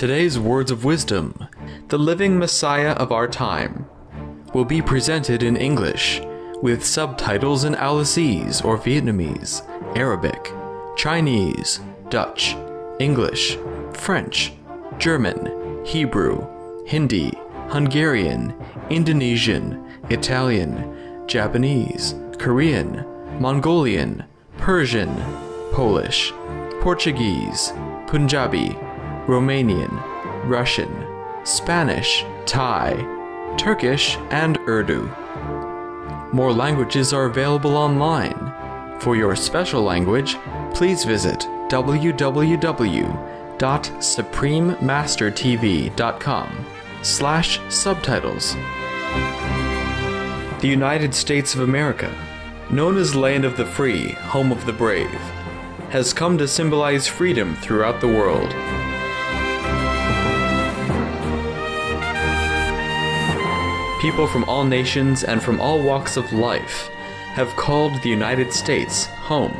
Today's words of wisdom, the living Messiah of our time, will be presented in English with subtitles in Aulacese or Vietnamese, Arabic, Chinese, Dutch, English, French, German, Hebrew, Hindi, Hungarian, Indonesian, Italian, Japanese, Korean, Mongolian, Persian, Polish, Portuguese, Punjabi, Romanian, Russian, Spanish, Thai, Turkish, and Urdu. More languages are available online. For your special language, please visit www.suprememastertv.com/subtitles. The United States of America, known as Land of the Free, Home of the Brave, has come to symbolize freedom throughout the world. People from all nations and from all walks of life have called the United States home.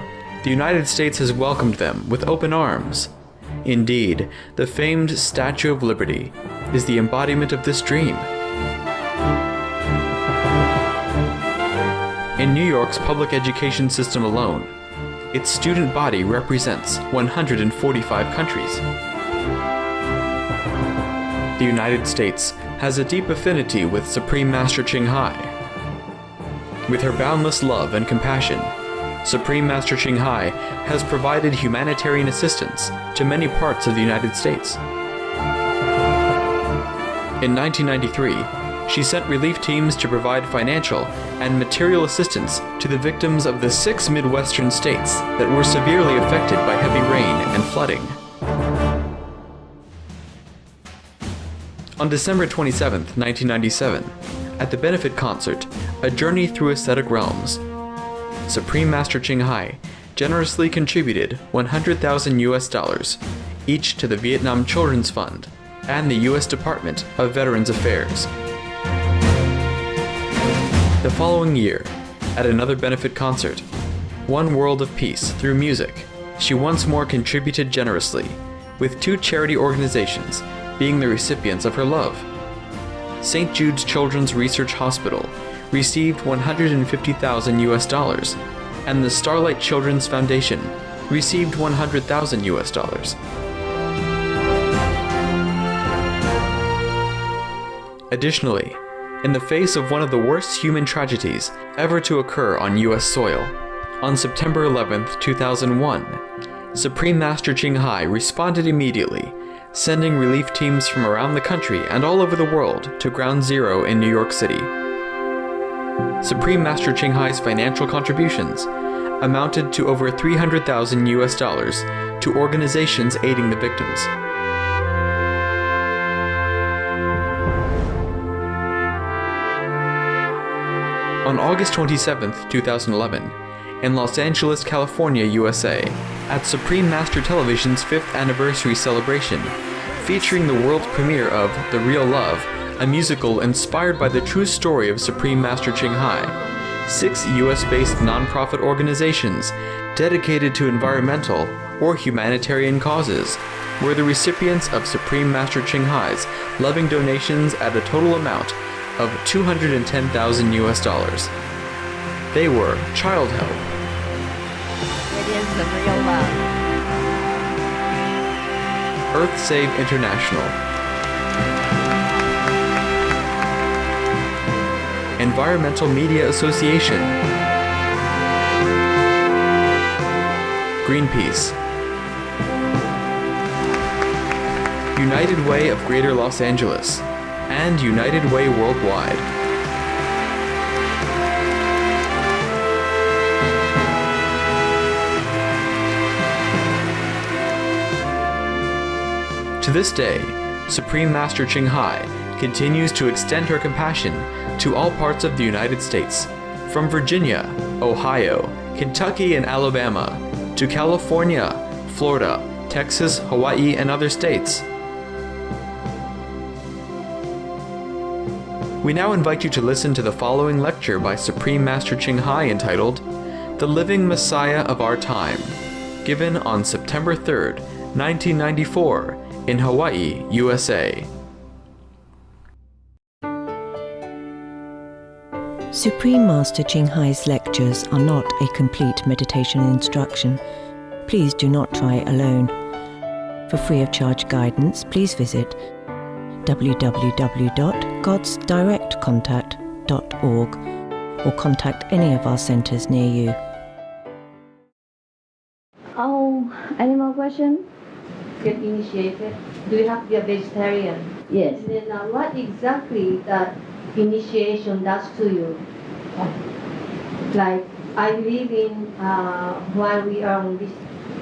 The United States has welcomed them with open arms. Indeed, the famed Statue of Liberty is the embodiment of this dream. In New York's public education system alone, its student body represents 145 countries. The United States has a deep affinity with Supreme Master Ching Hai. With her boundless love and compassion, Supreme Master Ching Hai has provided humanitarian assistance to many parts of the United States. In 1993, she sent relief teams to provide financial and material assistance to the victims of the 6 Midwestern states that were severely affected by heavy rain and flooding. On December 27, 1997, at the benefit concert, A Journey Through Ascetic Realms, Supreme Master Ching Hai generously contributed $100,000 each to the Vietnam Children's Fund and the U.S. Department of Veterans Affairs. The following year, at another benefit concert, One World of Peace Through Music, she once more contributed generously, with 2 charity organizations being the recipients of her love. St. Jude's Children's Research Hospital received $150,000, and the Starlight Children's Foundation received $100,000. Additionally, in the face of one of the worst human tragedies ever to occur on U.S. soil, on September 11, 2001, Supreme Master Ching Hai responded immediately, sending relief teams from around the country and all over the world to Ground Zero in New York City. Supreme Master Ching Hai's financial contributions amounted to over $300,000 to organizations aiding the victims. On August 27, 2011, in Los Angeles, California, USA, at Supreme Master Television's 5th anniversary celebration, featuring the world premiere of The Real Love, a musical inspired by the true story of Supreme Master Ching Hai, 6 US-based nonprofit organizations dedicated to environmental or humanitarian causes were the recipients of Supreme Master Ching Hai's loving donations at a total amount of $210,000. They were Child Help, It is the real love. Earth Save International, Environmental Media Association, Greenpeace, United Way of Greater Los Angeles, and United Way Worldwide. To this day, Supreme Master Ching Hai continues to extend her compassion to all parts of the United States, from Virginia, Ohio, Kentucky, and Alabama, to California, Florida, Texas, Hawaii, and other states. We now invite you to listen to the following lecture by Supreme Master Ching Hai entitled, The Living Messiah of Our Time, given on September 3rd, 1994, in Hawaii, USA. Supreme Master Ching Hai's lectures are not a complete meditation instruction. Please do not try alone. For free of charge guidance, please visit www.godsdirectcontact.org or contact any of our centers near you. Oh, any more questions? Get initiated. Do you have to be a vegetarian? Yes. And then what exactly that initiation does to you? Like I believe in while we are on this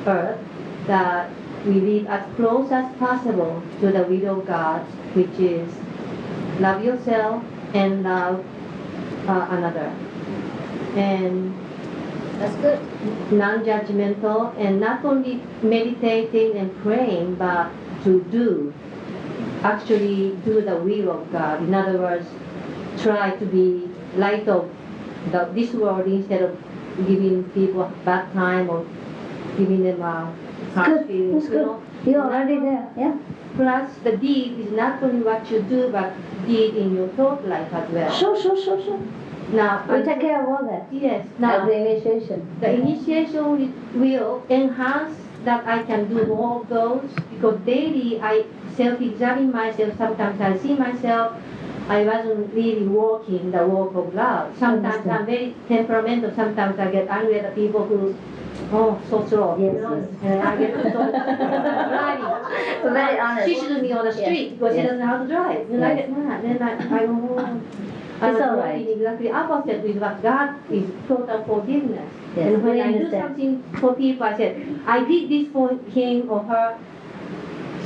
earth that we live as close as possible to the will of God, which is love yourself and love another. And That's good. non-judgmental, and not only meditating and praying, but to actually do the will of God. In other words, try to be light of this world instead of giving people a bad time or giving them a hard feeling. That's good. You're already there, yeah? Plus, the deed is not only what you do, but deed in your thought life as well. Sure. Now, We take care of all that. yes. Now, The initiation. the initiation will enhance that I can do more of those, because daily I self-examine myself. Sometimes I see myself, I wasn't really walking the walk of love. Sometimes I'm very temperamental. Sometimes I get angry at the people who, so slow, Yes, you know, yes. and I get so driving. Very honest. She should me on the street because she doesn't know how to drive. And I get mad. Then I go home. I It's was all right. working exactly opposite with what God is, total forgiveness. Yes, And when we I do understand. something for people, I said, I did this for him or her.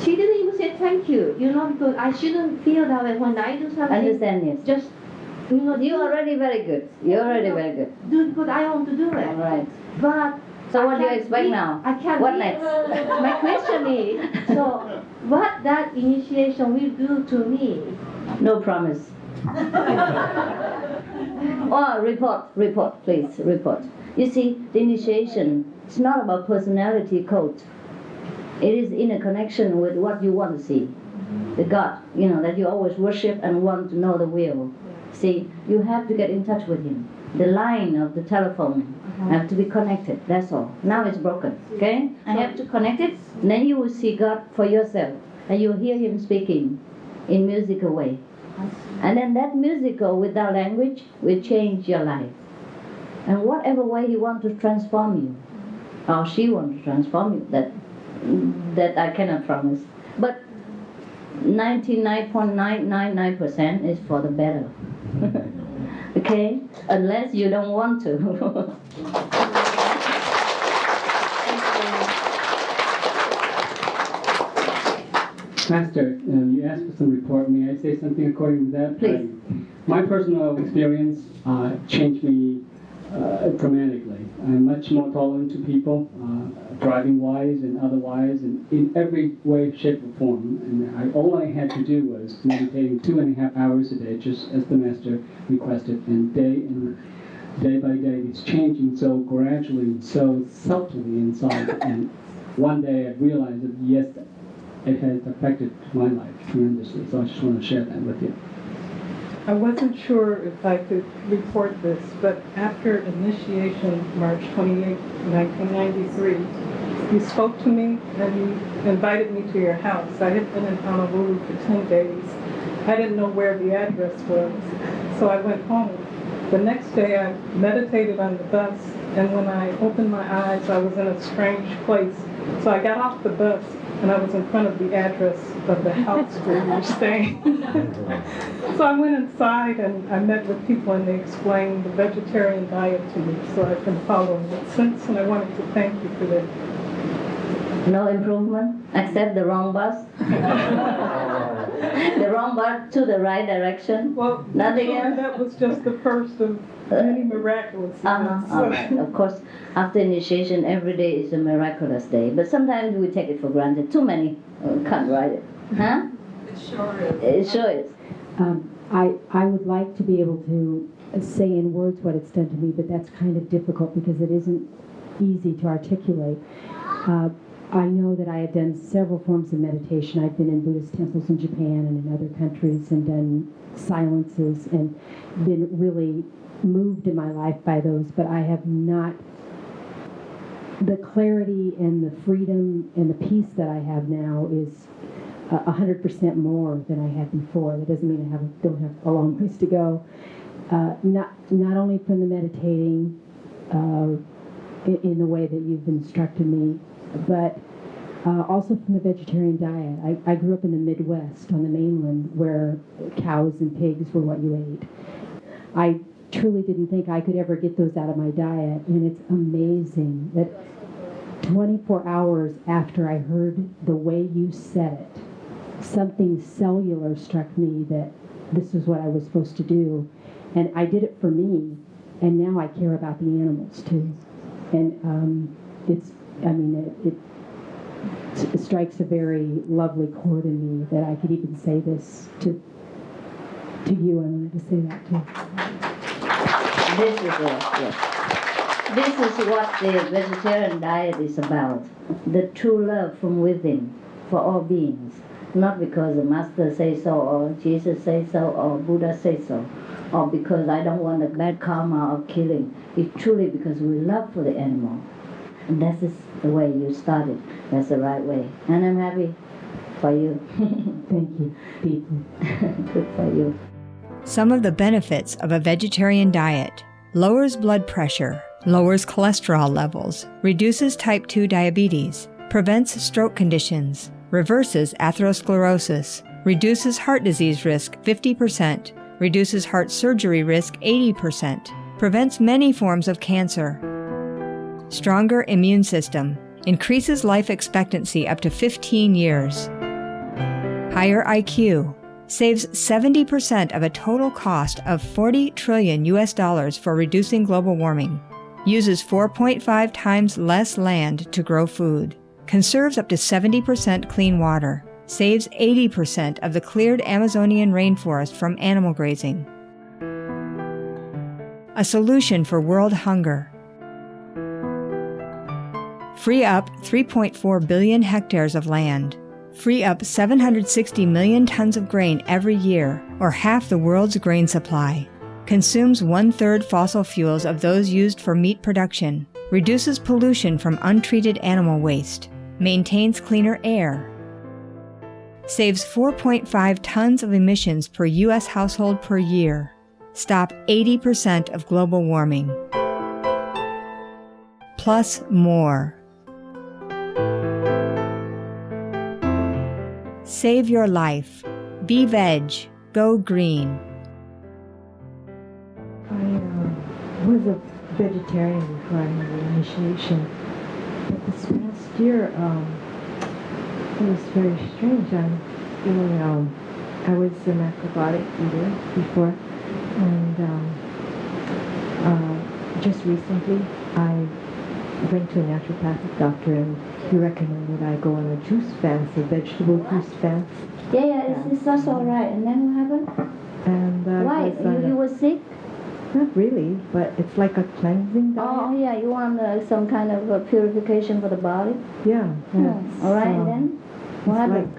She didn't even say thank you, because I shouldn't feel that way when I do something. Understand, yes. Just, You're already very good. You're already very good. do because I want to do it. All right. But So I what do you can't expect be- now? I can't. What be- next? My question is, so what that initiation will do to me? No promise. Report, please, report. You see, the initiation, it's not about personality code. It is in a connection with what you want to see. The God, that you always worship and want to know the will. See, you have to get in touch with Him. The line of the telephone have to be connected, that's all. Now it's broken, okay? I have to connect it, and then you will see God for yourself. And you will hear Him speaking in musical way. And then that musical without language will change your life. And whatever way He wants to transform you, or she wants to transform you, that I cannot promise. But 99.999% is for the better. Okay? Unless you don't want to. Master, you asked for some report. May I say something according to that? Please. My personal experience changed me dramatically. I'm much more tolerant to people, driving-wise and otherwise, and in every way, shape, or form. And all I had to do was meditating 2.5 hours a day, just as the Master requested, and day by day, it's changing so gradually, so subtly inside. And one day I realized that, yes, it has affected my life tremendously. So I just want to share that with you. I wasn't sure if I could report this, but after initiation, March 28, 1993, you spoke to me and you invited me to your house. I had been in Honolulu for 10 days. I didn't know where the address was, so I went home. The next day I meditated on the bus, and when I opened my eyes, I was in a strange place. So I got off the bus, and I was in front of the address of the house where you were staying. So I went inside and I met with people, and they explained the vegetarian diet to me, so I've been following it since, and I wanted to thank you for that. No improvement, except the wrong bus. The wrong bus to the right direction. Well, Nothing actually, else? that was just the first of many miraculous events. All right. Of course, after initiation, every day is a miraculous day. But sometimes we take it for granted. Too many can't write it. Huh? It sure is. It sure is. I would like to be able to say in words what it's done to me, but that's kind of difficult because it isn't easy to articulate. I know that I have done several forms of meditation. I've been in Buddhist temples in Japan and in other countries and done silences and been really moved in my life by those, but I have not. The clarity and the freedom and the peace that I have now is 100% more than I had before. That doesn't mean I don't have a long ways to go. Not only from the meditating in the way that you've instructed me, but also from the vegetarian diet. I grew up in the Midwest on the mainland where cows and pigs were what you ate. I truly didn't think I could ever get those out of my diet, and it's amazing that 24 hours after I heard the way you said it, something cellular struck me that this is what I was supposed to do, and I did it for me, and now I care about the animals too. And it strikes a very lovely chord in me that I could even say this to you. I wanted to say that too. This is it, yes. This is what the vegetarian diet is about. The true love from within for all beings. Not because the Master says so, or Jesus says so, or Buddha says so, or because I don't want a bad karma of killing. It's truly because we love for the animal. And that is the way you started. That's the right way. And I'm happy for you. Thank you, deeply. Good for you. Some of the benefits of a vegetarian diet: lowers blood pressure, lowers cholesterol levels, reduces type 2 diabetes, prevents stroke conditions, reverses atherosclerosis, reduces heart disease risk 50%, reduces heart surgery risk 80%, prevents many forms of cancer. Stronger immune system, increases life expectancy up to 15 years. Higher IQ, saves 70% of a total cost of $40 trillion for reducing global warming. Uses 4.5 times less land to grow food. Conserves up to 70% clean water. Saves 80% of the cleared Amazonian rainforest from animal grazing. A solution for world hunger. Free up 3.4 billion hectares of land. Free up 760 million tons of grain every year, or half the world's grain supply. Consumes 1/3 fossil fuels of those used for meat production. Reduces pollution from untreated animal waste. Maintains cleaner air. Saves 4.5 tons of emissions per U.S. household per year. Stop 80% of global warming. Plus more. Save your life. Be veg. Go green. I was a vegetarian before I had the initiation, but this past year it was very strange. I was a macrobiotic eater before, and just recently I went to a naturopathic doctor, and he recommended I go on a juice fast, a vegetable juice fast. Yeah, that's all right. And then what happened? And Why? You were sick? Not really, but it's like a cleansing diet. Oh, yeah, you want some kind of purification for the body? Yeah. All right, and then? What happened?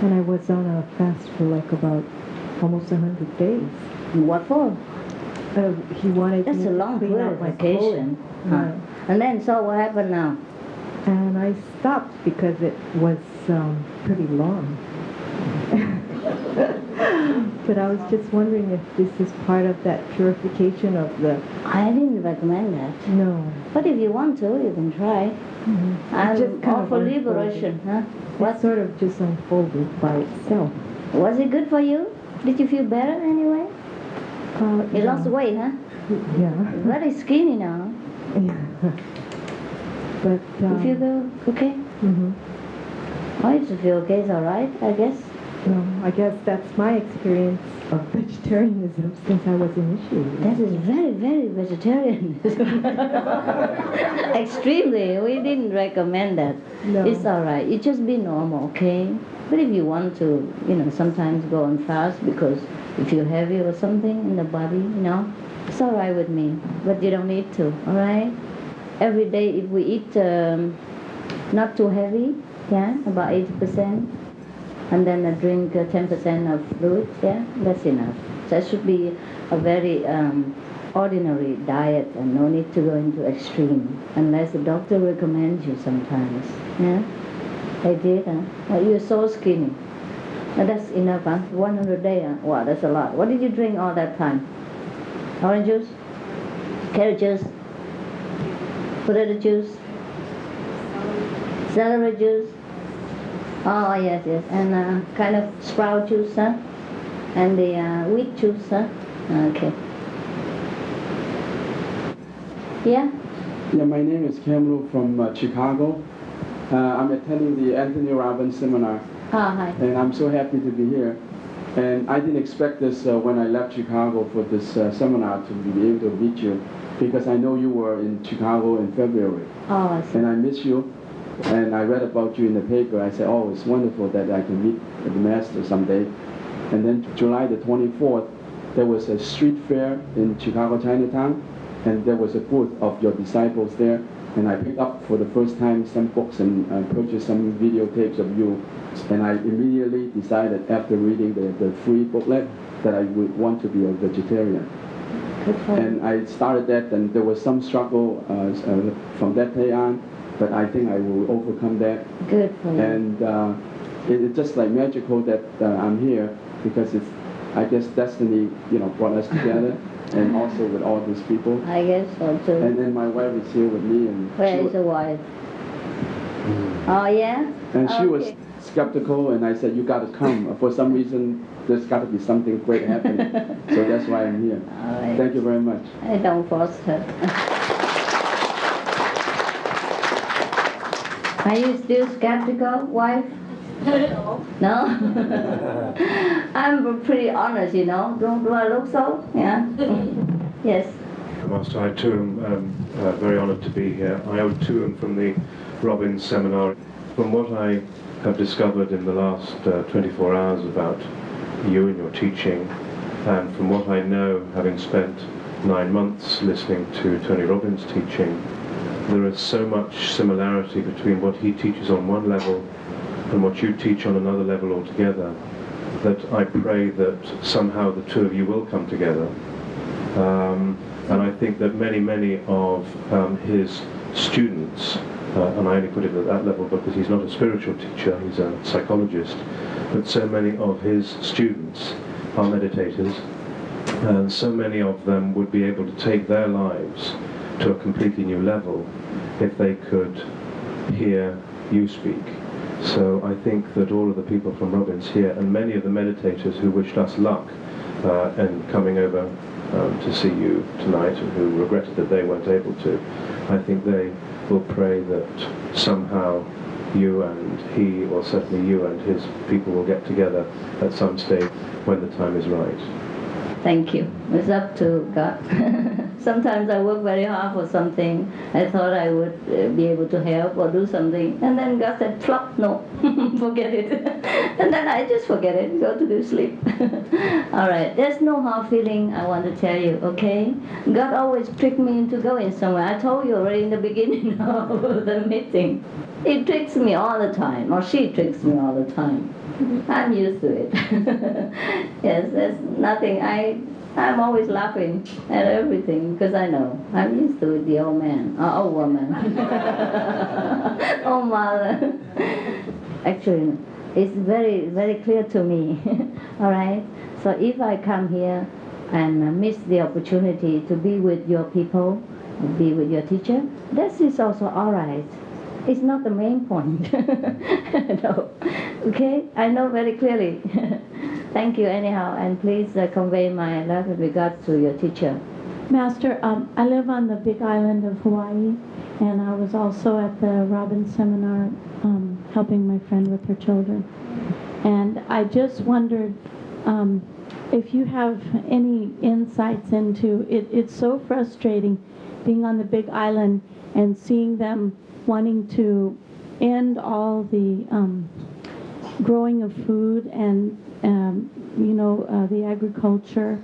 And I was on a fast for like about almost 100 days. What for? He wanted That's me a to long clean out my purification. colon. And then, so what happened now? And I stopped because it was pretty long. But I was just wondering if this is part of that purification of the... I didn't recommend that. No. But if you want to, you can try. Mm-hmm. I'm all for liberation. Huh? What sort of just unfolded by itself. Was it good for you? Did you feel better anyway? You lost weight, huh? Yeah. Very skinny now. Yeah. But... you feel good? Okay? Mm-hmm. Oh, you feel okay, it's all right, I guess. No, I guess that's my experience of vegetarianism since I was initiated. That is very, very vegetarian. Extremely. We didn't recommend that. No. It's all right. You just be normal, okay? But if you want to, sometimes go on fast because you feel heavy or something in the body, it's all right with me. But you don't need to, all right? Every day if we eat not too heavy, yeah, about 80%. And then drink 10% of fluid, yeah, that's enough. So it should be a very ordinary diet and no need to go into extreme, unless the doctor recommends you sometimes, yeah. I did, huh? Well, you're so skinny. That's enough, huh? 100 days, huh? Wow, that's a lot. What did you drink all that time? Orange juice? Carrot juice? Potato juice? Celery juice? Oh, yes, yes. And kind of sprout juice, huh? And the wheat juice, huh? Okay. Yeah? Yeah, my name is Cameron from Chicago. I'm attending the Anthony Robbins seminar. Oh, hi. And I'm so happy to be here. And I didn't expect this when I left Chicago for this seminar to be able to meet you, because I know you were in Chicago in February. Oh, I see. And I miss you. And I read about you in the paper. I said, oh, it's wonderful that I can meet the master someday. And then July the 24th, there was a street fair in Chicago, Chinatown, and there was a booth of your disciples there. And I picked up for the first time some books and purchased some videotapes of you. And I immediately decided, after reading the free booklet, that I would want to be a vegetarian. And I started that, and there was some struggle from that day on, but I think I will overcome that. Good for you. And it's just like magical that I'm here, because it's, I guess, destiny, you know, brought us together. And also with all these people. I guess so too. And then my wife is here with me. And where is the wife? Oh, yeah? And she was skeptical, and I said, you got to come. For some reason, there's got to be something great happening. So that's why I'm here. Right. Thank you very much. I don't force her. Are you still skeptical, wife? No? I'm pretty honest, you know. Do I look so? Yeah? Yes. Master, I too am very honoured to be here. I too am from the Robbins seminar. From what I have discovered in the last 24 hours about you and your teaching, and from what I know, having spent 9 months listening to Tony Robbins' teaching, there is so much similarity between what he teaches on one level and what you teach on another level altogether, that I pray that somehow the two of you will come together. And I think that many of his students, and I only put it at that level because he's not a spiritual teacher, he's a psychologist, but so many of his students are meditators, and so many of them would be able to take their lives to a completely new level if they could hear you speak. So I think that all of the people from Robbins here, and many of the meditators who wished us luck in coming over to see you tonight, and who regretted that they weren't able to, I think they will pray that somehow you and he, or certainly you and his people, will get together at some stage when the time is right. Thank you. It's up to God. Sometimes I work very hard for something. I thought I would be able to help or do something. And then God said, flop, no, forget it. And then I just forget it, go to sleep. All right, there's no hard feeling, I want to tell you, okay? God always tricked me into going somewhere. I told you already in the beginning of the meeting. He tricks me all the time, or she tricks me all the time. I'm used to it. Yes, there's nothing. I'm always laughing at everything because I know I'm used to it, the old man, or old woman, old mother. Actually, it's very clear to me. All right. So if I come here and miss the opportunity to be with your people, be with your teacher, that is also all right. It's not the main point. No. Okay? I know very clearly. Thank you anyhow, and please convey my love and regards to your teacher. Master, I live on the Big Island of Hawaii, and I was also at the Robbins seminar helping my friend with her children. And I just wondered if you have any insights into it. It's so frustrating being on the Big Island and seeing them wanting to end all the growing of food and the agriculture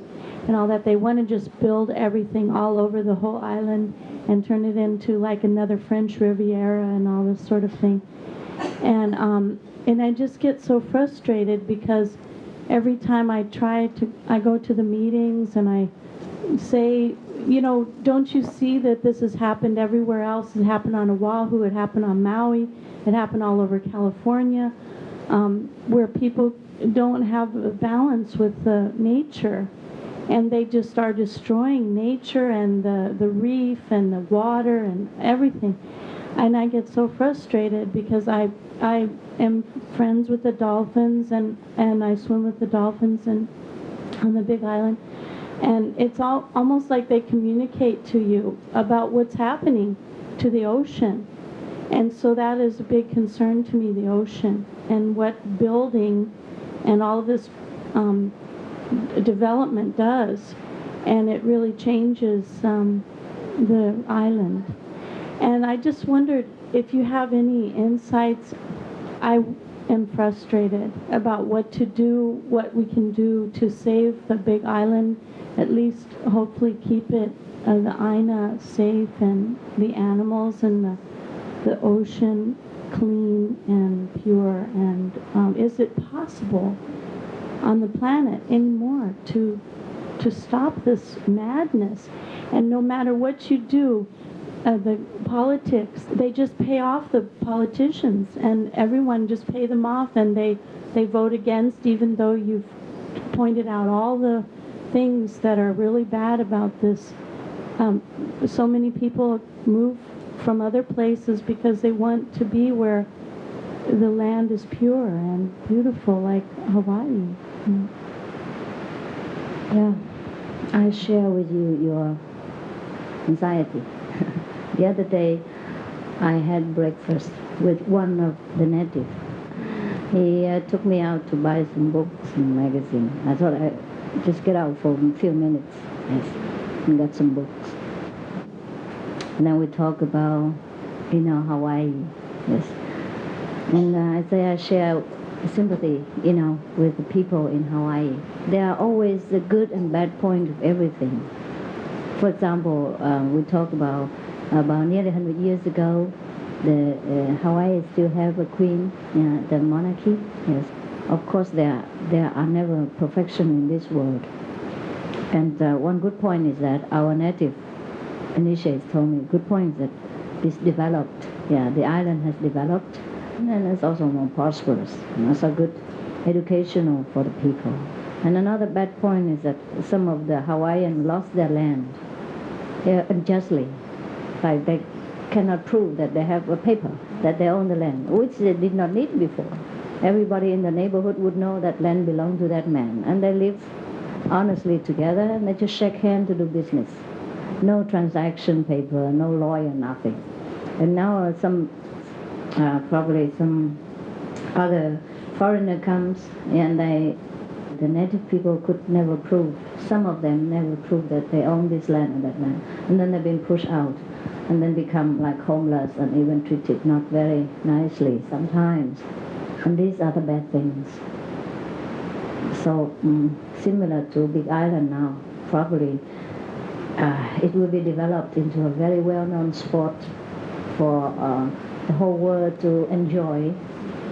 and all that. They want to just build everything all over the whole island, and turn it into like another French Riviera and all this sort of thing. And I just get so frustrated because every time I go to the meetings and I say, you know, don't you see that this has happened everywhere else? It happened on Oahu, it happened on Maui, it happened all over California, where people don't have a balance with nature. And they just are destroying nature and the reef and the water and everything. And I get so frustrated because I am friends with the dolphins and I swim with the dolphins and on the Big Island. And it's almost like they communicate to you about what's happening to the ocean. And so that is a big concern to me, the ocean, and what building and all of this development does. And it really changes the island. And I just wondered if you have any insights. I am frustrated about what to do, what we can do to save the Big Island, at least hopefully keep it, the Aina safe and the animals and the ocean clean and pure. And is it possible on the planet anymore to stop this madness? And no matter what you do, the politics, they just pay off the politicians, and everyone just pay them off, and they vote against, even though you've pointed out all the things that are really bad about this. So many people move from other places because they want to be where the land is pure and beautiful, like Hawaii. Yeah, I share with you your anxiety. The other day, I had breakfast with one of the natives. He took me out to buy some books and magazines. I thought I'd just get out for a few minutes, yes, and get some books. And then we talk about, Hawaii, yes. And I say I share sympathy, with the people in Hawaii. There are always the good and bad point of everything. For example, we talk about nearly 100 years ago, the Hawaii still have a queen, the monarchy. Yes, of course there are never perfection in this world. And one good point is that our native initiates told me, good point is that it's developed. Yeah, the island has developed, and it's also more prosperous, and also good educational for the people. And another bad point is that some of the Hawaiians lost their land unjustly. Like they cannot prove that they have a paper, that they own the land, which they did not need before. Everybody in the neighborhood would know that land belonged to that man, and they live honestly together, and they just shake hands to do business. No transaction paper, no lawyer, nothing. And now probably some other foreigner comes, and the native people could never prove, some of them never proved that they own this land or that land. And then they've been pushed out, and then become like homeless and even treated not very nicely sometimes. And these are the bad things. So similar to Big Island now, probably it will be developed into a very well-known sport for the whole world to enjoy,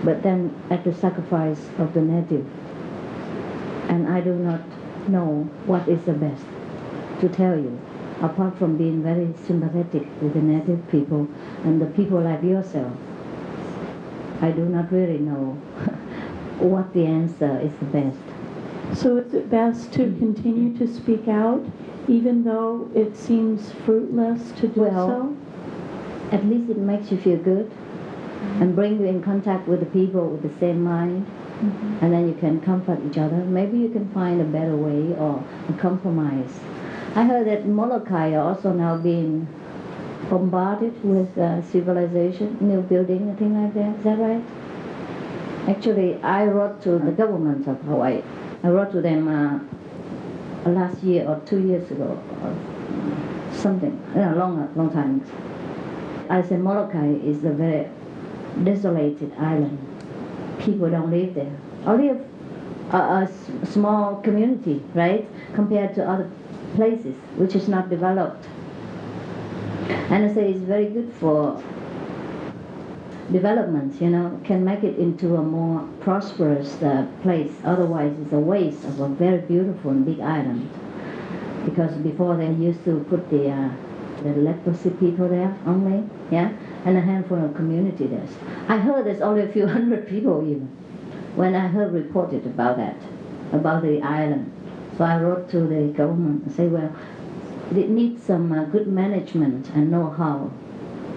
but then at the sacrifice of the native. And I do not know what is the best to tell you, apart from being very sympathetic with the native people and the people like yourself. I do not really know what the answer is the best. So is it best to continue to speak out, even though it seems fruitless to do so? At least it makes you feel good and bring you in contact with the people with the same mind. And then you can comfort each other. Maybe you can find a better way or a compromise. I heard that Molokai are also now being bombarded with civilization, new building and things like that. Is that right? Actually, I wrote to the government of Hawaii. I wrote to them last year or 2 years ago or something, long time. I said Molokai is a very desolated island. People don't live there. Only a small community, right, compared to other places, which is not developed. And I say it's very good for development, can make it into a more prosperous place. Otherwise, it's a waste of a very beautiful and big island. Because before they used to put the leprosy people there only, and a handful of community there. I heard there's only a few hundred people even. When I heard reported about that, about the island. So I wrote to the government and say, well, it needs some good management and know-how,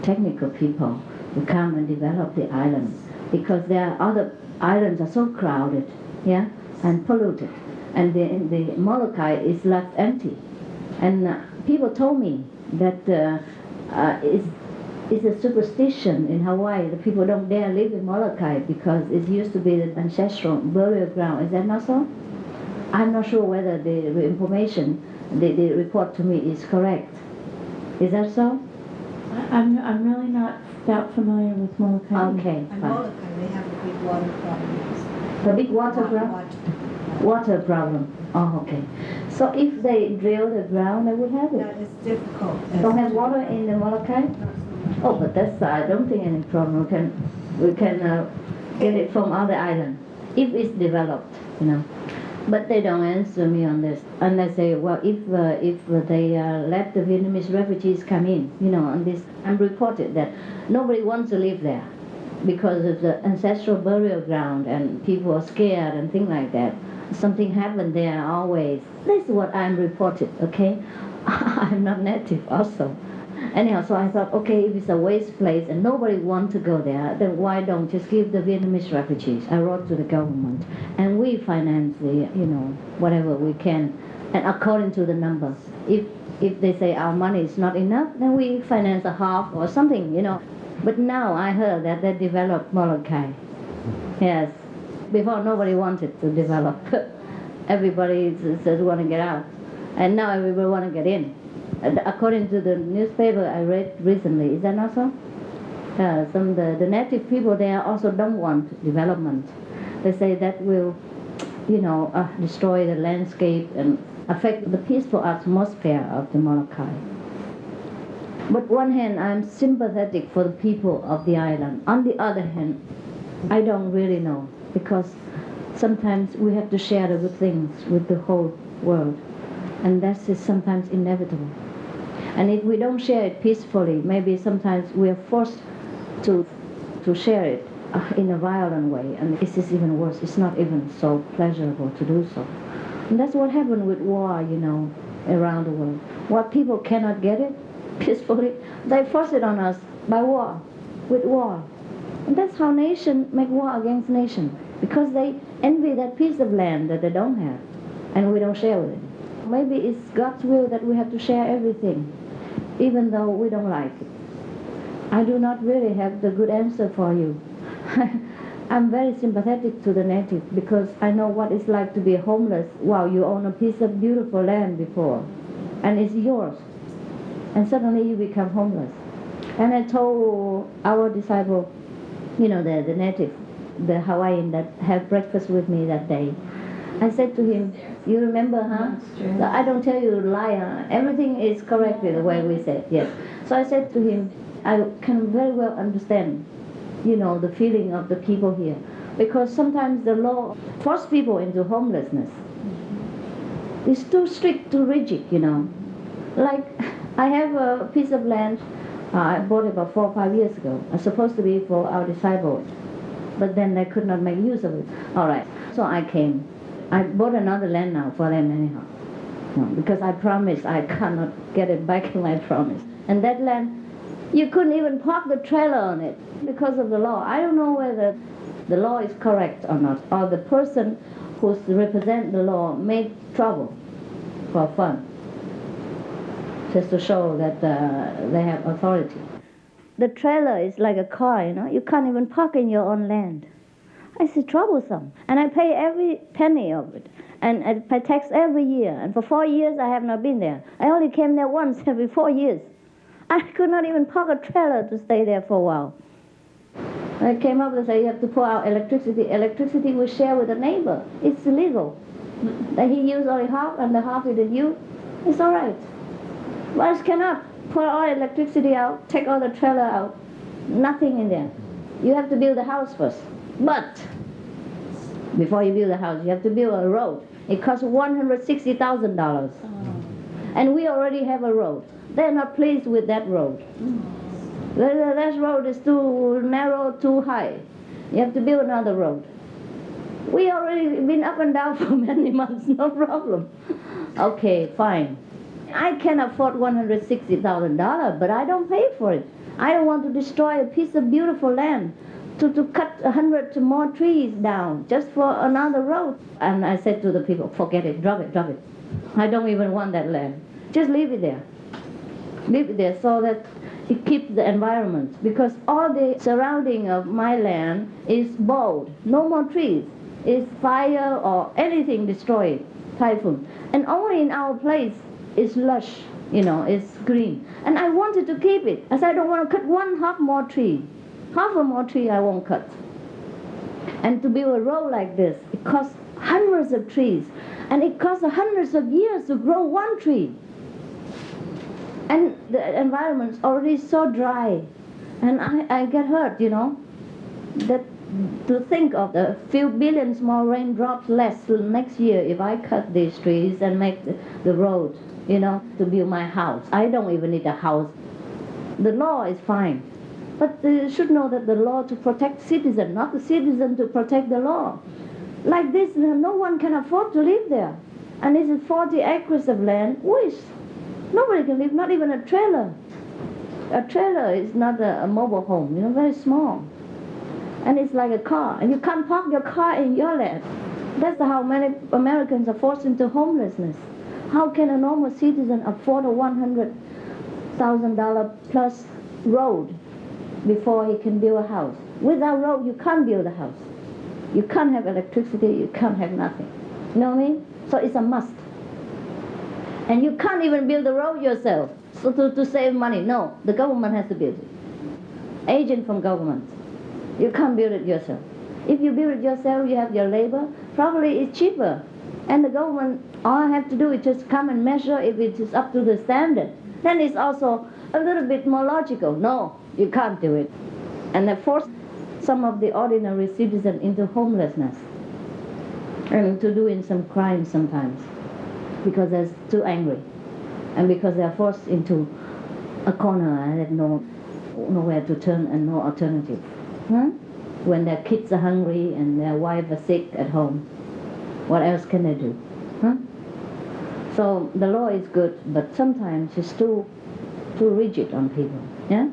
technical people to come and develop the island, because there are other islands are so crowded, and polluted, and the Molokai is left empty. And people told me that it's a superstition in Hawaii. The people don't dare live in Molokai because it used to be the ancestral burial ground. Is that not so? I'm not sure whether the information, the report to me is correct. Is that so? I'm really not that familiar with Molokai. Okay, In fine. Molokai, they have a big water problem. The big water problem? Water problem. Oh, okay. So if they drill the ground, they would have it. That is difficult. Don't have water in the Molokai? Oh, but that's, I don't think any problem. We can get it from other islands, if it's developed, But they don't answer me on this. And they say, well, if they let the Vietnamese refugees come in, on this, I'm reported that nobody wants to live there because of the ancestral burial ground and people are scared and things like that. Something happened there always. This is what I'm reported, okay? I'm not native also. Anyhow, so I thought, okay, if it's a waste place and nobody wants to go there, then why don't just give the Vietnamese refugees? I wrote to the government, and we finance the, whatever we can, and according to the numbers. If they say our money is not enough, then we finance a half or something, But now I heard that they developed Molokai. Yes, before nobody wanted to develop. Everybody says want to get out, and now everybody want to get in. According to the newspaper I read recently, is that not so? The native people there also don't want development. They say that will, destroy the landscape and affect the peaceful atmosphere of the Molokai. But one hand, I'm sympathetic for the people of the island. On the other hand, I don't really know, because sometimes we have to share the good things with the whole world, and that is sometimes inevitable. And if we don't share it peacefully, maybe sometimes we are forced to share it in a violent way, and this is even worse. It's not even so pleasurable to do so. And that's what happened with war, around the world. What people cannot get it peacefully, they force it on us by war, with war. And that's how nations make war against nation, because they envy that piece of land that they don't have, and we don't share with it. Maybe it's God's will that we have to share everything, even though we don't like it. I do not really have the good answer for you. I'm very sympathetic to the native, because I know what it's like to be homeless while you own a piece of beautiful land before, and it's yours, and suddenly you become homeless. And I told our disciple, the native, the Hawaiian that had breakfast with me that day, I said to him, you remember, I don't tell you to lie, everything is correctly the way we said, yes. So I said to him, I can very well understand, the feeling of the people here, because sometimes the law forces people into homelessness. It's too strict, too rigid, Like, I have a piece of land, I bought it about 4 or 5 years ago. It's supposed to be for our disciples, but then they could not make use of it. All right, so I came. I bought another land now for them anyhow. Because I promised I cannot get it back in my promise. And that land, you couldn't even park the trailer on it because of the law. I don't know whether the law is correct or not, or the person who represents the law made trouble for fun, just to show that they have authority. The trailer is like a car, you can't even park in your own land. It's troublesome, and I pay every penny of it, and I pay tax every year, and for 4 years I have not been there. I only came there once every 4 years. I could not even park a trailer to stay there for a while. I came up and said, you have to pour out electricity. Electricity we share with a neighbor. It's illegal. That he used only half, and the half he didn't use. It's all right. But I cannot Pour all electricity out, take all the trailer out, nothing in there. You have to build a house first. But before you build a house, you have to build a road. It costs $160,000. And we already have a road. They're not pleased with that road. That road is too narrow, too high. You have to build another road. We already been up and down for many months, no problem. Okay, fine. I can afford $160,000, but I don't pay for it. I don't want to destroy a piece of beautiful land to cut 100 more trees down just for another road. And I said to the people, forget it, drop it, drop it. I don't even want that land. Just leave it there. Leave it there so that it keeps the environment. Because all the surrounding of my land is bald, no more trees. It's fire or anything destroyed, typhoon. And only in our place is lush, it's green. And I wanted to keep it. I said, I don't want to cut half more tree. Half a more tree I won't cut. And to build a road like this, it costs hundreds of trees. And it costs hundreds of years to grow one tree. And the environment's already so dry. And I get hurt, that to think of the few billions more raindrops less next year if I cut these trees and make the road, to build my house. I don't even need a house. The law is fine. But they should know that the law to protect citizens, not the citizen to protect the law. Like this, no one can afford to live there. And this is 40 acres of land, which nobody can live, not even a trailer. A trailer is not a mobile home, very small. And it's like a car, and you can't park your car in your land. That's how many Americans are forced into homelessness. How can a normal citizen afford a $100,000 plus road before he can build a house? Without road, you can't build a house. You can't have electricity, you can't have nothing. You know what I mean? So it's a must. And you can't even build the road yourself. So to save money, no, the government has to build it. Agent from government. You can't build it yourself. If you build it yourself, you have your labor, probably it's cheaper. And the government, all I have to do is just come and measure if it is up to the standard. Then it's also a little bit more logical. No, you can't do it. And they force some of the ordinary citizens into homelessness and to doing some crimes sometimes because they're too angry and because they're forced into a corner and have nowhere to turn and no alternative. When their kids are hungry and their wife are sick at home, what else can they do? So the law is good, but sometimes it's too rigid on people. Yeah,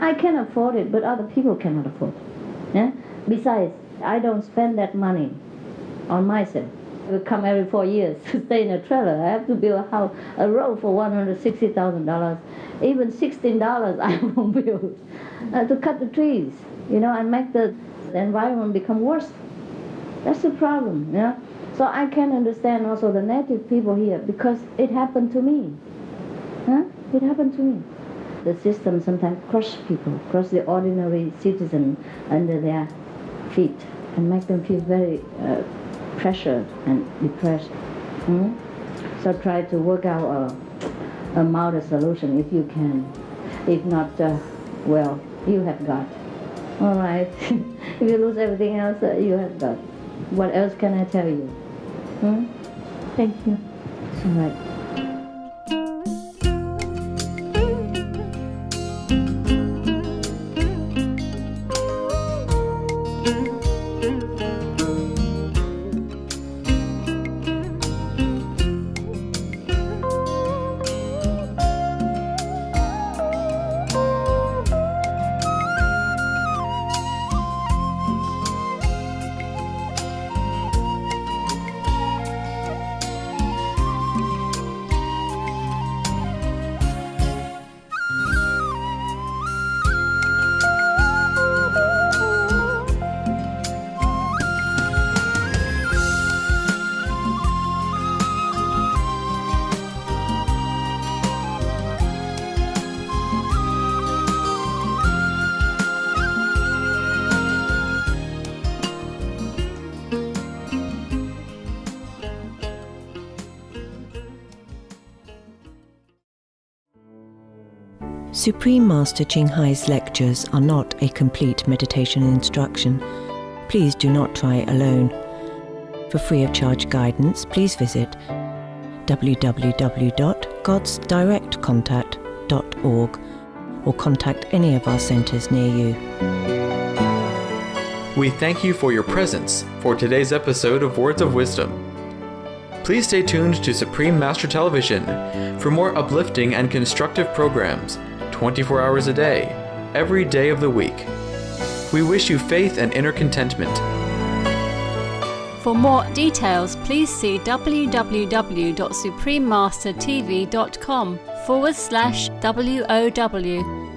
I can afford it, but other people cannot afford it. Yeah. Besides, I don't spend that money on myself. I will come every 4 years to stay in a trailer. I have to build a road for $160,000. Even $16 I won't build to cut the trees. And make the environment become worse. That's the problem, So I can understand also the native people here because it happened to me. It happened to me. The system sometimes crush people, crush the ordinary citizen under their feet and make them feel very pressured and depressed. So try to work out a milder solution if you can. If not, well, you have God. All right. If you lose everything else, you have God. What else can I tell you? Thank you. It's all right. Supreme Master Ching Hai's lectures are not a complete meditation instruction. Please do not try alone. For free of charge guidance, please visit www.godsdirectcontact.org or contact any of our centers near you. We thank you for your presence for today's episode of Words of Wisdom. Please stay tuned to Supreme Master Television for more uplifting and constructive programs 24 hours a day, every day of the week. We wish you faith and inner contentment. For more details, please see www.suprememastertv.com/WOW.